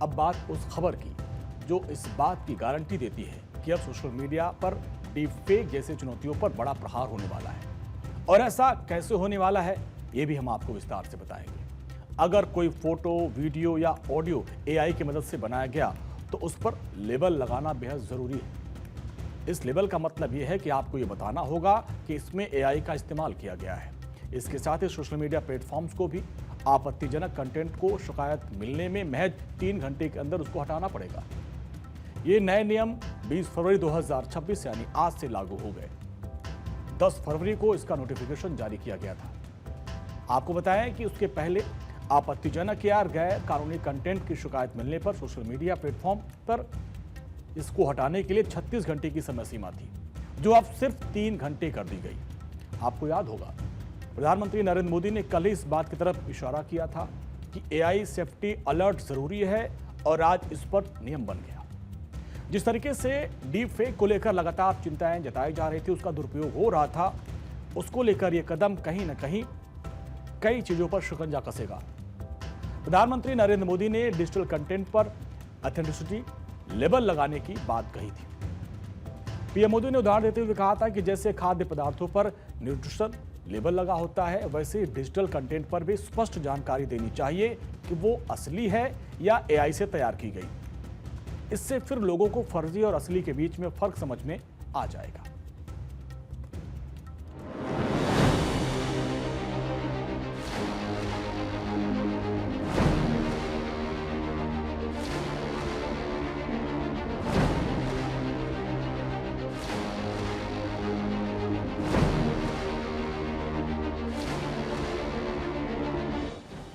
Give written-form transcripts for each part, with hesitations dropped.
अब बात उस खबर की जो इस बात की गारंटी देती है कि अब सोशल मीडिया पर डीप फेक जैसे चुनौतियों पर बड़ा प्रहार होने वाला है। और ऐसा कैसे होने वाला है ये भी हम आपको विस्तार से बताएंगे। अगर कोई फोटो, वीडियो या ऑडियो एआई की मदद से बनाया गया तो उस पर लेबल लगाना बेहद जरूरी है। इस लेबल का मतलब यह है कि आपको ये बताना होगा कि इसमें एआई का इस्तेमाल किया गया है। इसके साथ ही सोशल मीडिया प्लेटफॉर्म्स को भी आपत्तिजनक कंटेंट को शिकायत मिलने में महज 3 घंटे के अंदर उसको हटाना पड़ेगा। ये नए नियम 20 फरवरी 2026 यानी आज से लागू हो गए। 10 फरवरी को इसका नोटिफिकेशन जारी किया गया था। आपको बताएं कि उसके पहले आपत्तिजनक या गैर कानूनी कंटेंट की शिकायत मिलने पर सोशल मीडिया प्लेटफॉर्म पर इसको हटाने के लिए 36 घंटे की समय सीमा थी, जो अब सिर्फ 3 घंटे कर दी गई। आपको याद होगा प्रधानमंत्री नरेंद्र मोदी ने कल ही इस बात की तरफ इशारा किया था कि एआई सेफ्टी अलर्ट जरूरी है और आज इस पर नियम बन गया। जिस तरीके से डीप फेक को लेकर लगातार चिंताएं जताई जा रही थी, उसका दुरुपयोग हो रहा था, उसको लेकर यह कदम कहीं न कहीं कई चीजों पर शिकंजा कसेगा। प्रधानमंत्री नरेंद्र मोदी ने डिजिटल कंटेंट पर ऑथेंटिसिटी लेबल लगाने की बात कही थी। पीएम मोदी ने उदाहरण देते हुए कहा था कि जैसे खाद्य पदार्थों पर न्यूट्रिशन लेबल लगा होता है, वैसे डिजिटल कंटेंट पर भी स्पष्ट जानकारी देनी चाहिए कि वो असली है या एआई से तैयार की गई। इससे फिर लोगों को फर्जी और असली के बीच में फर्क समझ में आ जाएगा।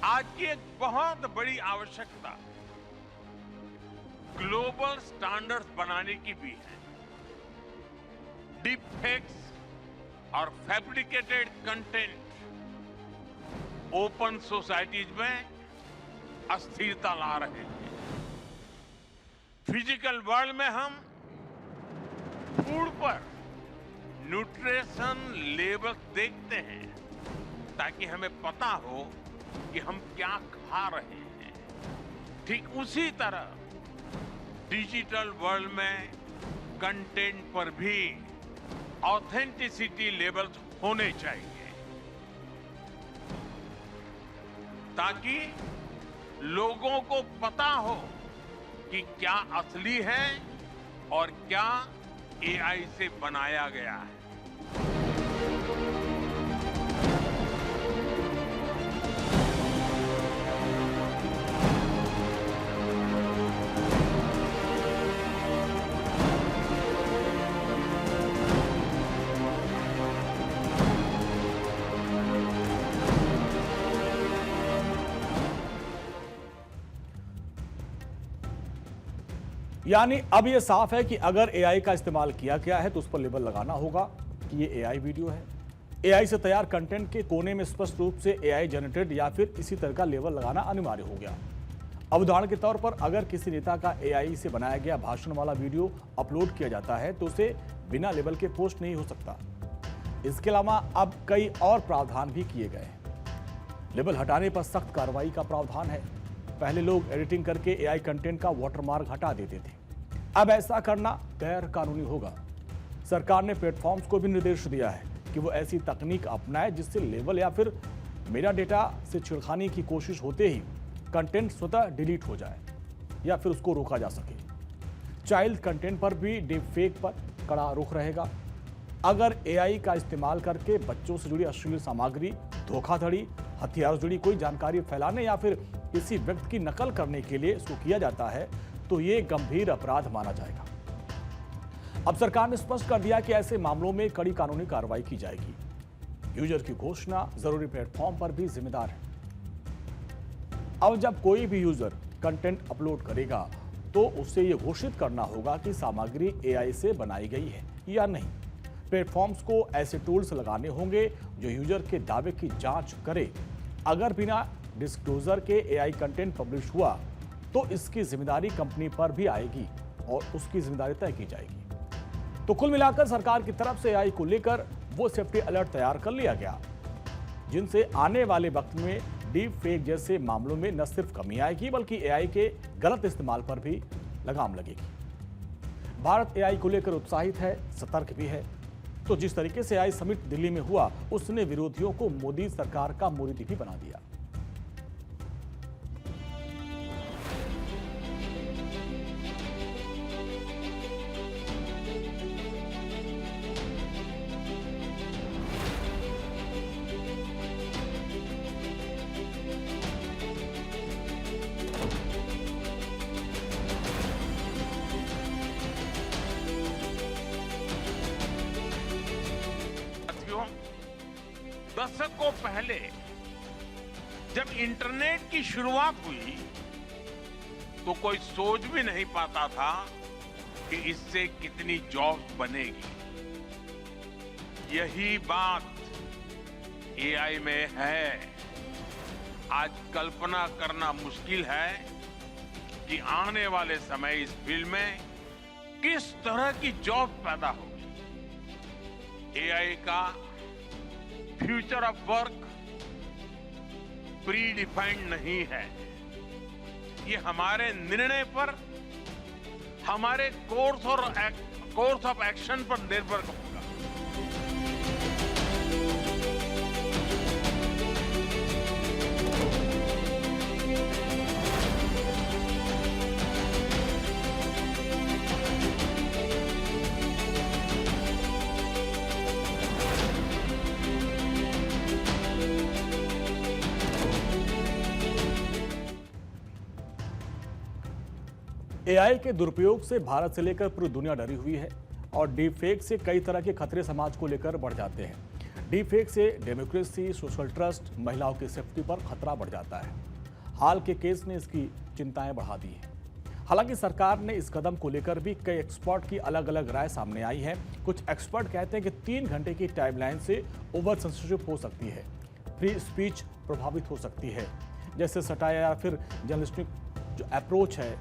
आज की एक बहुत बड़ी आवश्यकता ग्लोबल स्टैंडर्ड्स बनाने की भी है। डीप फेक्स और फैब्रिकेटेड कंटेंट ओपन सोसाइटीज में अस्थिरता ला रहे हैं। फिजिकल वर्ल्ड में हम फूड पर न्यूट्रिशन लेबल देखते हैं ताकि हमें पता हो कि हम क्या खा रहे हैं। ठीक उसी तरह डिजिटल वर्ल्ड में कंटेंट पर भी ऑथेंटिसिटी लेवल्स होने चाहिए ताकि लोगों को पता हो कि क्या असली है और क्या एआई से बनाया गया है। यानी अब यह साफ है कि अगर एआई का इस्तेमाल किया गया है तो उस पर लेबल लगाना होगा कि ये एआई वीडियो है। एआई से तैयार कंटेंट के कोने में स्पष्ट रूप से एआई जनरेटेड या फिर इसी तरह का लेबल लगाना अनिवार्य हो गया। अब उदाहरण के तौर पर अगर किसी नेता का एआई से बनाया गया भाषण वाला वीडियो अपलोड किया जाता है तो उसे बिना लेबल के पोस्ट नहीं हो सकता। इसके अलावा अब कई और प्रावधान भी किए गए हैं। लेबल हटाने पर सख्त कार्रवाई का प्रावधान है। पहले लोग एडिटिंग करके एआई कंटेंट का वाटरमार्क हटा देते थे, अब ऐसा करना गैर कानूनी होगा। सरकार ने प्लेटफॉर्म्स को भी निर्देश दिया है कि वो ऐसी तकनीक अपनाए जिससे लेबल या फिर मेरा डेटा से छेड़खानी की कोशिश होते ही कंटेंट स्वतः डिलीट हो जाए या फिर उसको रोका जा सके। चाइल्ड कंटेंट पर भी डीप फेक पर कड़ा रुख रहेगा। अगर एआई का इस्तेमाल करके बच्चों से जुड़ी अश्लील सामग्री, धोखाधड़ी, हथियार से जुड़ी कोई जानकारी फैलाने या फिर किसी व्यक्ति की नकल करने के लिए इसको किया जाता है तो ये गंभीर अपराध माना जाएगा। अब सरकार ने स्पष्ट कर दिया कि ऐसे मामलों में कड़ी कानूनी कार्रवाई की जाएगी। यूजर की घोषणा जरूरी प्लेटफॉर्म पर भी जिम्मेदार है। अब जब कोई भी यूजर कंटेंट अपलोड करेगा तो उसे यह घोषित करना होगा कि सामग्री एआई से बनाई गई है या नहीं। प्लेटफॉर्म्स को ऐसे टूल्स लगाने होंगे जो यूजर के दावे की जांच करे। अगर बिना डिस्क्लोजर के एआई कंटेंट पब्लिश हुआ तो इसकी जिम्मेदारी कंपनी पर भी आएगी और उसकी जिम्मेदारी तय की जाएगी। तो कुल मिलाकर सरकार की तरफ से एआई को लेकर वो सेफ्टी अलर्ट तैयार कर लिया गया जिनसे आने वाले वक्त में डीप फेक जैसे मामलों में न सिर्फ कमी आएगी बल्कि एआई के गलत इस्तेमाल पर भी लगाम लगेगी। भारत एआई को लेकर उत्साहित है, सतर्क भी है। तो जिस तरीके से एआई समिट दिल्ली में हुआ, उसने विरोधियों को मोदी सरकार का मोदी भी बना दिया। दशकों पहले जब इंटरनेट की शुरुआत हुई तो कोई सोच भी नहीं पाता था कि इससे कितनी जॉब्स बनेगी। यही बात एआई में है। आज कल्पना करना मुश्किल है कि आने वाले समय इस फील्ड में किस तरह की जॉब पैदा होगी। एआई का future of work pre defined नहीं है। ये हमारे निर्णय पर, हमारे कोर्स ऑफ एक्शन पर निर्भर होगा। एआई के दुरुपयोग से भारत से लेकर पूरी दुनिया डरी हुई है और डीप फेक से कई तरह के खतरे समाज को लेकर बढ़ जाते हैं। डीप फेक से डेमोक्रेसी, सोशल ट्रस्ट, महिलाओं की सेफ्टी पर खतरा बढ़ जाता है। हाल के केस ने इसकी चिंताएं बढ़ा दी हैं। हालांकि सरकार ने इस कदम को लेकर भी कई एक्सपर्ट की अलग अलग राय सामने आई है। कुछ एक्सपर्ट कहते हैं कि 3 घंटे की टाइमलाइन से ओवर सेंसरशिप हो सकती है, फ्री स्पीच प्रभावित हो सकती है, जैसे सटायर या फिर जर्नलिस्टिक जो अप्रोच है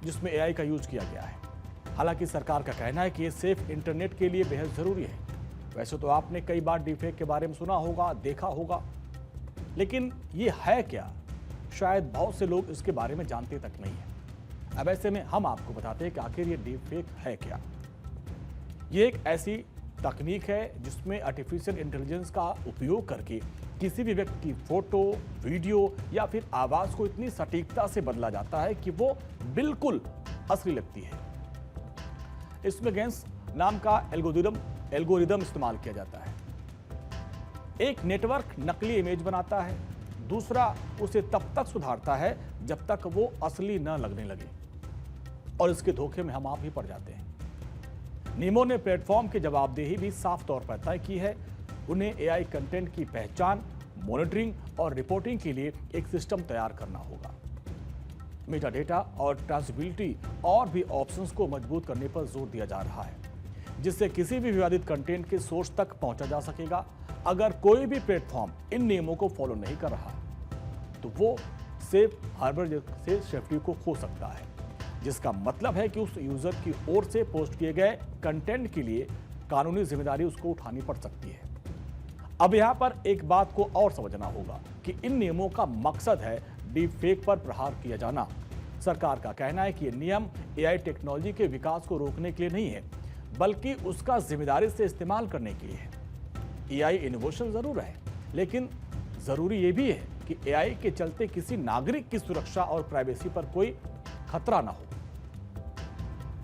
जिसमें एआई का यूज किया गया है। हालांकि सरकार का कहना है कि ये सेफ इंटरनेट के लिए बेहद जरूरी है। वैसे तो आपने कई बार डीपफेक के बारे में सुना होगा, देखा होगा, लेकिन ये है क्या? शायद बहुत से लोग इसके बारे में जानते तक नहीं है। अब ऐसे में हम आपको बताते हैं कि आखिर ये डीपफेक है क्या। ये एक ऐसी तकनीक है जिसमें आर्टिफिशियल इंटेलिजेंस का उपयोग करके किसी भी व्यक्ति की फोटो, वीडियो या फिर आवाज को इतनी सटीकता से बदला जाता है कि वो बिल्कुल असली लगती है। इसमें गेंस नाम का एल्गोरिदम इस्तेमाल किया जाता है। एक नेटवर्क नकली इमेज बनाता है, दूसरा उसे तब तक सुधारता है जब तक वो असली न लगने लगे, और इसके धोखे में हम आप ही पड़ जाते हैं। नीमो ने प्लेटफॉर्म की जवाबदेही भी साफ तौर पर तय की है। उन्हें एआई कंटेंट की पहचान, मॉनिटरिंग और रिपोर्टिंग के लिए एक सिस्टम तैयार करना होगा। मेटा डेटा और ट्रांसबिलिटी और भी ऑप्शंस को मजबूत करने पर जोर दिया जा रहा है, जिससे किसी भी विवादित कंटेंट के सोर्स तक पहुंचा जा सकेगा। अगर कोई भी प्लेटफॉर्म इन नियमों को फॉलो नहीं कर रहा तो वो सेफ हार्बर से सेफ्टी को खो सकता है, जिसका मतलब है कि उस यूजर की ओर से पोस्ट किए गए कंटेंट के लिए कानूनी जिम्मेदारी उसको उठानी पड़ सकती है। अब यहां पर एक बात को और समझना होगा कि इन नियमों का मकसद है डीप फेक पर प्रहार किया जाना। सरकार का कहना है कि ये नियम एआई टेक्नोलॉजी के विकास को रोकने के लिए नहीं है, बल्कि उसका जिम्मेदारी से इस्तेमाल करने के लिए है। एआई इनोवेशन जरूर है, लेकिन जरूरी ये भी है कि एआई के चलते किसी नागरिक की सुरक्षा और प्राइवेसी पर कोई खतरा ना हो।